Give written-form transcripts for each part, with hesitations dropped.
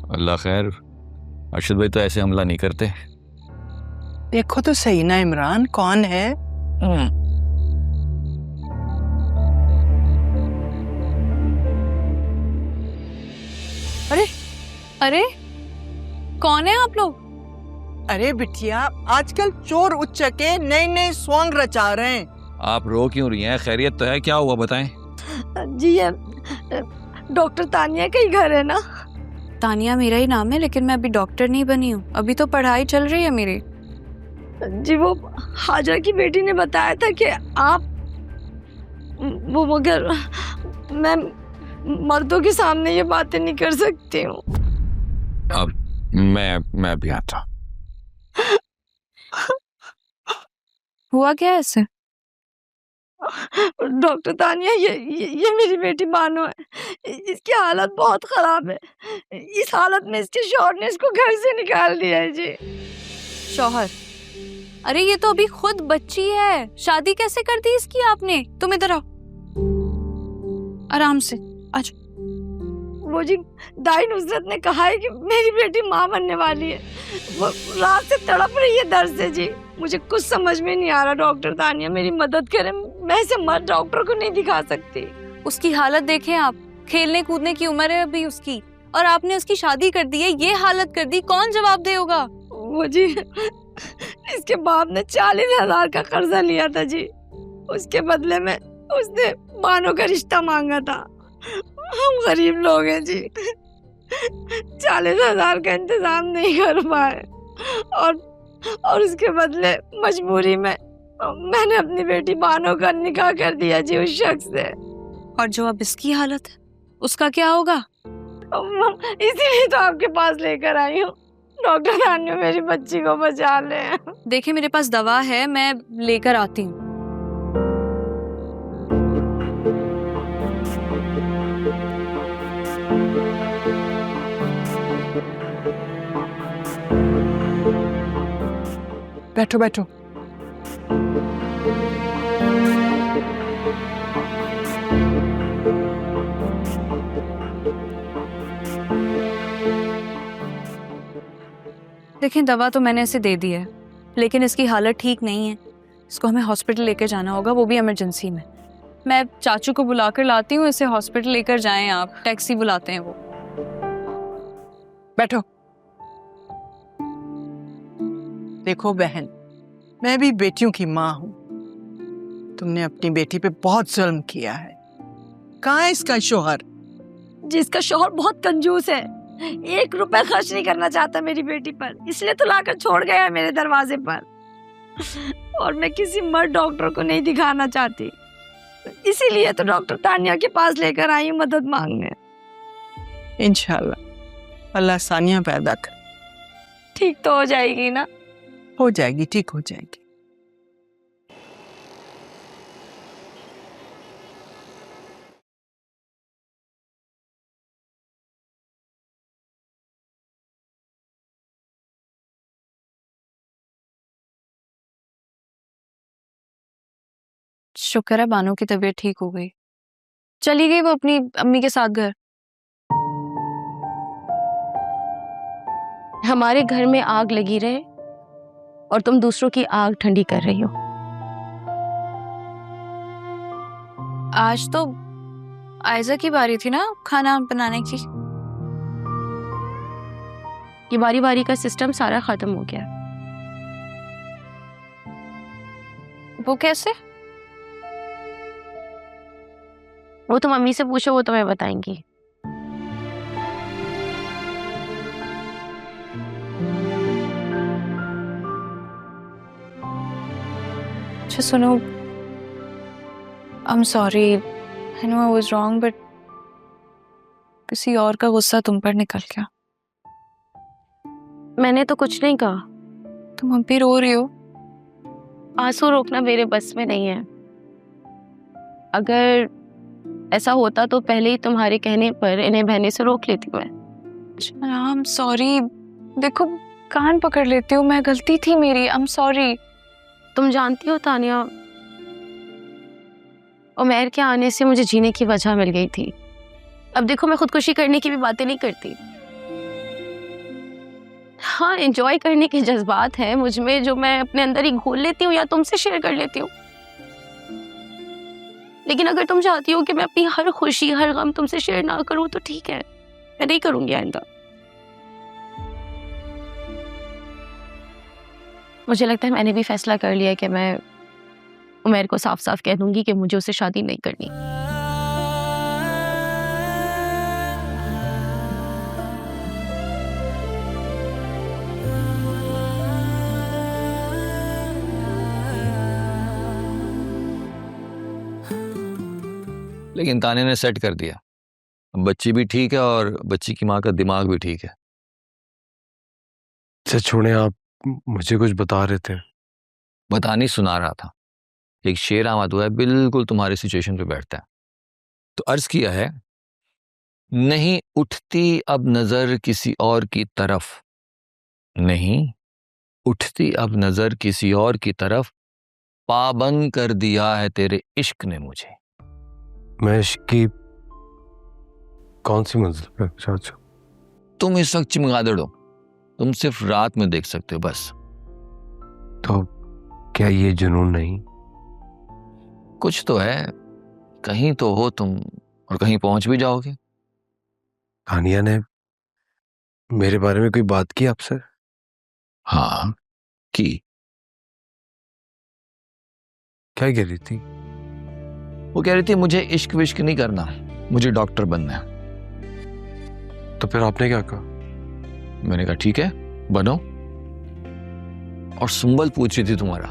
अल्लाह खैर, अरशद भाई तो ऐसे हमला नहीं करते। देखो तो सही ना इमरान, कौन है? अरे अरे, कौन है आप लोग? अरे बिटिया, आजकल चोर उच्चके नए नए सॉन्ग रचा रहे हैं। आप रो क्यों रही हैं? खैरियत तो है? क्या हुआ बताएं। जी ये डॉक्टर तानिया का ही घर है ना? तानिया मेरा ही नाम है, लेकिन मैं अभी डॉक्टर नहीं बनी हूँ, अभी तो पढ़ाई चल रही है मेरी। जी वो हाजरा की बेटी ने बताया था कि आप वो, मगर मैं मर्दों के सामने ये बातें नहीं कर सकती हूँ। अब मैं भी आता। हुआ क्या ऐसे? डॉक्टर तानिया, ये मेरी बेटी बानो है। इसकी हालत बहुत खराब है। इस हालत में इसके शौहर ने इसको घर से निकाल दिया है जी। शौहर? अरे ये तो अभी खुद बच्ची है, शादी कैसे कर दी इसकी आपने? तुम इधर आओ, आराम से आज। वो जी दाई नुसरत ने कहा है कि मेरी बेटी माँ बनने वाली है। वो रात से तड़प रही है दर्द से जी। मुझे कुछ समझ में नहीं आ रहा। डॉक्टर तानिया मेरी मदद करें, मैं इसे मर्द डॉक्टर को नहीं दिखा सकती। उसकी हालत देखें आप, खेलने कूदने की उम्र है अभी उसकी, और आपने उसकी शादी कर दी है, ये हालत कर दी, कौन जवाब देगा? वो जी इसके बाप ने 40,000 का कर्जा लिया था जी, उसके बदले में उसने बानो का रिश्ता मांगा था। हम गरीब लोग हैं जी, 40,000 का इंतजाम नहीं कर पाए, और उसके बदले मजबूरी में मैंने अपनी बेटी बानो का निकाह कर दिया जी उस शख्स से। और जो अब इसकी हालत है, उसका क्या होगा? इसीलिए तो आपके पास लेकर आई हूँ। डॉक्टर तानिया मेरी बच्ची को बचा ले। देखिए मेरे पास दवा है, मैं लेकर आती हूँ। बैठो बैठो। देखिए दवा तो मैंने इसे दे दी है, लेकिन इसकी हालत ठीक नहीं है। इसको हमें हॉस्पिटल लेकर जाना होगा, वो भी इमरजेंसी में। मैं चाचू को बुलाकर लाती हूँ, इसे हॉस्पिटल लेकर जाएं आप, टैक्सी बुलाते हैं वो। बैठो। देखो बहन, मैं भी बेटियों की माँ हूँ। तुमने अपनी बेटी पे बहुत जुल्म किया है। कहाँ है इसका शौहर? जिसका शौहर बहुत कंजूस है, 1 रुपया खर्च नहीं करना चाहता मेरी बेटी पर, इसलिए तो लाकर छोड़ गया है मेरे दरवाजे पर। और मैं किसी मर्द डॉक्टर को नहीं दिखाना चाहती, इसीलिए तो डॉक्टर तानिया के पास लेकर आई हूँ मदद मांगने। इंशाल्लाह अल्लाह सानिया पैदा कर। ठीक तो हो जाएगी ना? हो जाएगी, ठीक हो जाएगी। शुक्र है बानो की तबीयत ठीक हो गई। चली गई वो अपनी अम्मी के साथ घर। हमारे घर में आग लगी रहे और तुम दूसरों की आग ठंडी कर रही हो। आज तो आयजा की बारी थी ना खाना बनाने की। ये बारी बारी का सिस्टम सारा खत्म हो गया। वो कैसे? वो तुम मम्मी से पूछो, वो तुम्हें बताएंगी। अच्छा सुनो, I'm sorry, I know I was wrong, but किसी और का गुस्सा तुम पर निकल गया। मैंने तो कुछ नहीं कहा। तुम अब भी रो रही हो। आंसू रोकना मेरे बस में नहीं है। अगर ऐसा होता तो पहले ही तुम्हारे कहने पर इन्हें बहने से रोक लेती मैं। I'm sorry, देखो कान पकड़ लेती हूँ, मैं गलती थी मेरी, I'm sorry। तुम जानती हो तानिया, उमैर के आने से मुझे जीने की वजह मिल गई थी। अब देखो मैं खुदकुशी करने की भी बातें नहीं करती। हाँ, एंजॉय करने के जज्बात हैं मुझ में जो मैं अपने अंदर ही घोल लेती हूँ या तुमसे शेयर कर लेती हूँ। लेकिन अगर तुम चाहती हो कि मैं अपनी हर खुशी हर गम तुमसे शेयर ना करूँ तो ठीक है, मैं नहीं करूंगी आइंदा। मुझे लगता है मैंने भी फैसला कर लिया है कि मैं उमैर को साफ साफ कह दूंगी कि मुझे उससे शादी नहीं करनी। लेकिन ताने ने सेट कर दिया, बच्ची भी ठीक है और बच्ची की माँ का दिमाग भी ठीक है। अच्छा छोड़े, आप मुझे कुछ बता रहे थे। बतानी सुना रहा था। एक शेर आमद हुआ है, बिल्कुल तुम्हारी सिचुएशन पे बैठता है। तो अर्ज किया है, नहीं उठती अब नजर किसी और की तरफ, नहीं उठती अब नजर किसी और की तरफ, पाबंद कर दिया है तेरे इश्क ने मुझे। मैं इश्क की कौन सी मंजिल पे? अच्छा, तुम इस वक्त चमगादड़ हो, तुम सिर्फ रात में देख सकते हो बस। तो क्या ये जुनून नहीं? कुछ तो है, कहीं तो हो तुम और कहीं पहुंच भी जाओगे। तानिया ने मेरे बारे में कोई बात की आपसे? हाँ की। क्या कह रही थी? वो कह रही थी मुझे इश्क विश्क नहीं करना, मुझे डॉक्टर बनना है। तो फिर आपने क्या कहा? मैंने कहा ठीक है बनो। और सुंबल पूछ रही थी तुम्हारा,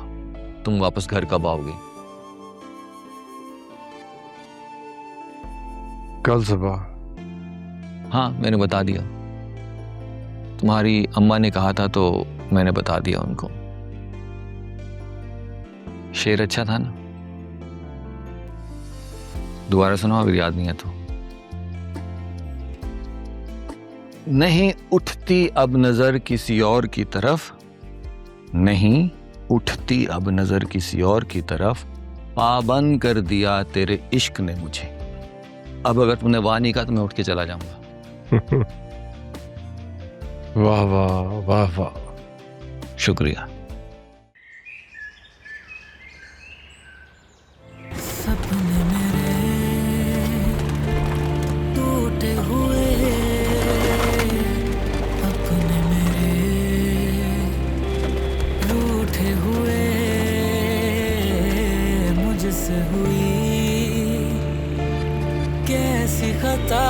तुम वापस घर कब आओगे? कल सुबह। हाँ मैंने बता दिया, तुम्हारी अम्मा ने कहा था तो मैंने बता दिया उनको। शेर अच्छा था ना? दोबारा सुनाओ अगर याद नहीं है तो। नहीं उठती अब नजर किसी और की तरफ, नहीं उठती अब नजर किसी और की तरफ, पाबंद कर दिया तेरे इश्क ने मुझे। अब अगर तुमने वाह नहीं कहा तो मैं उठ के चला जाऊंगा। वाह वाह वाह वाह, शुक्रिया। सपने मेरे टूटे हुए, अपने मेरे रूठे हुए, मुझसे हुई कैसी खता